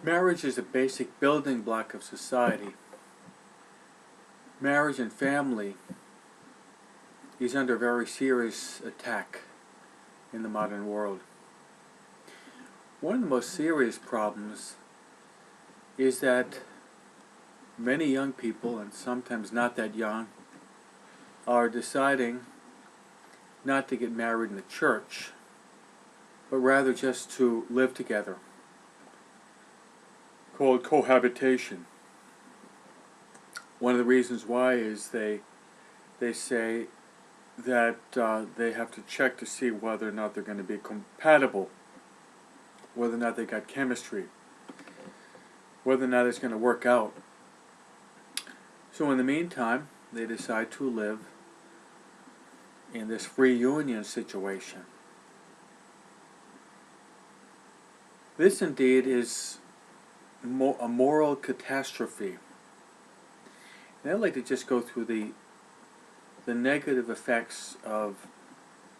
Marriage is a basic building block of society. Marriage and family is under very serious attack in the modern world. One of the most serious problems is that many young people, and sometimes not that young, are deciding not to get married in the church, but rather just to live together, called cohabitation. One of the reasons why is they say that they have to check to see whether or not they're going to be compatible, whether or not they got chemistry, whether or not it's going to work out. So in the meantime, they decide to live in this free union situation. This indeed is a moral catastrophe. And I'd like to just go through the negative effects of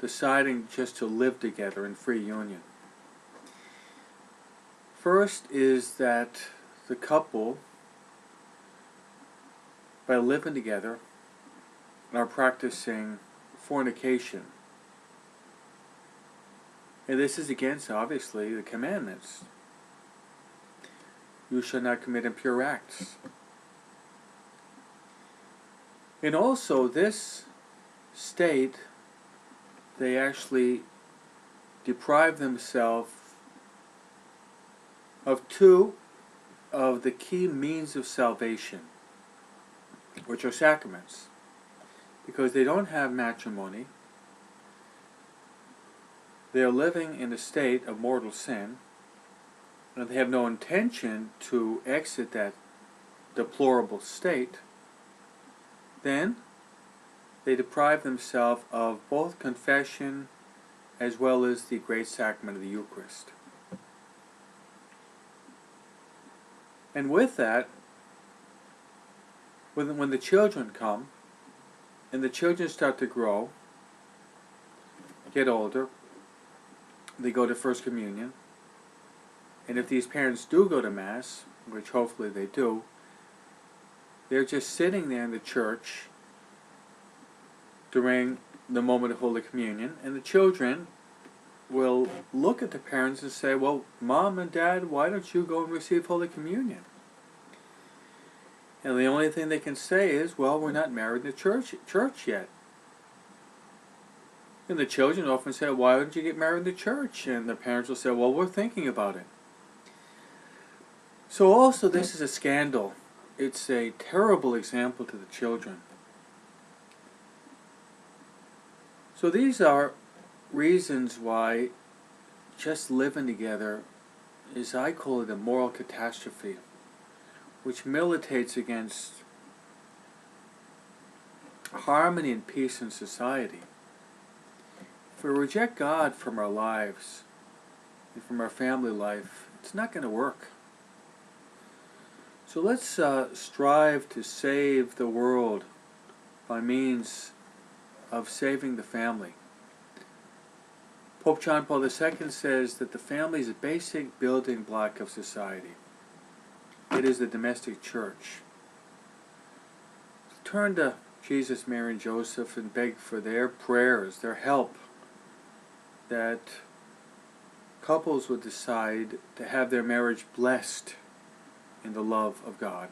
deciding just to live together in free union. First is that the couple, by living together, are practicing fornication. And this is against, obviously, the commandments. You shall not commit impure acts. And also, this state, they actually deprive themselves of two of the key means of salvation, which are sacraments. Because they don't have matrimony, they are living in a state of mortal sin, and they have no intention to exit that deplorable state. Then they deprive themselves of both confession as well as the great sacrament of the Eucharist. And with that, when the children come, and the children start to grow, get older, they go to First Communion, and if these parents do go to Mass, which hopefully they do, they're just sitting there in the church during the moment of Holy Communion, and the children will look at the parents and say, well, Mom and Dad, why don't you go and receive Holy Communion? And the only thing they can say is, well, we're not married in the church yet. And the children often say, why don't you get married in the church? And the parents will say, well, we're thinking about it. So also this is a scandal. It's a terrible example to the children. So these are reasons why just living together is, I call it, a moral catastrophe, which militates against harmony and peace in society. If we reject God from our lives and from our family life, it's not going to work. So let's strive to save the world by means of saving the family. Pope John Paul II says that the family is a basic building block of society. It is the domestic church. Turn to Jesus, Mary, and Joseph and beg for their prayers, their help, that couples would decide to have their marriage blessed in the love of God.